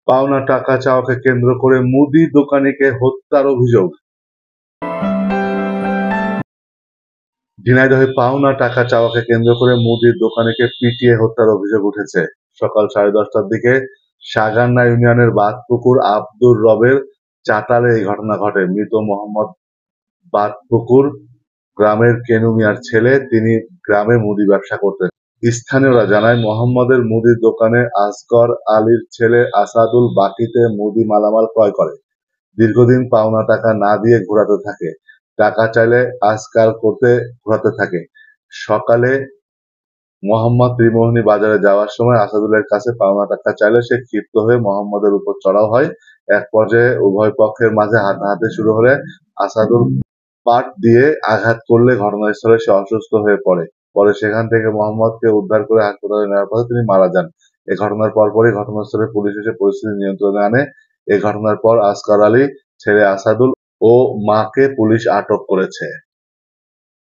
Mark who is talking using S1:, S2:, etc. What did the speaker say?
S1: পাওনা টাকা চাওয়াকে কেন্দ্র করে মুদি দোকানিকে হত্যার অভিযোগ। ঝিনাইদহে পাওনা টাকা চাওয়াকে কেন্দ্র করে মুদির দোকানিকে পিটিয়ে হত্যার অভিযোগ উঠেছে। সকাল 10:30টার দিকে সাগান্না ইউনিয়নের বাদপুকুর আব্দুর রবের চাতালে এই ঘটনা ঘটে। মৃত মোহাম্মদ বাদপুকুর গ্রামের কেনু মিয়ার ছেলে। তিনি গ্রামে মুদি ব্যবসা করতেন। স্থানীয়রা জানায়, মোহাম্মদের মুদির দোকানে আসগর আলীর ছেলে আসাদুল বাকিতে মুদি মালামাল ক্রয় করে। দীর্ঘদিন পাওনা টাকা না দিয়ে ঘোরাতে থাকে। টাকা চাইলে আজকাল করতে ঘোরাতে থাকে। সকালে মোহাম্মদ ত্রিমোহনী বাজারে যাওয়ার সময় আসাদুলের কাছে পাওনা টাকা চাইলে সে ক্ষিপ্ত হয়ে মোহাম্মদের উপর চড়াও হয়। এক পর্যায়ে উভয় পক্ষের মাঝে হাতাহাতি শুরু হলে আসাদুল পাট দিয়ে আঘাত করলে ঘটনাস্থলে সে অসুস্থ হয়ে পড়ে। পরে সেখান থেকে মোহাম্মদকে উদ্ধার করে হাসপাতালে নেওয়ার পথে তিনি মারা যান। এ ঘটনার পরপরই ঘটনাস্থলে পুলিশ এসে পরিস্থিতি নিয়ন্ত্রণে আনে। এ ঘটনার পর আসগর আলী, ছেলে আসাদুল ও মাকে পুলিশ আটক করেছে।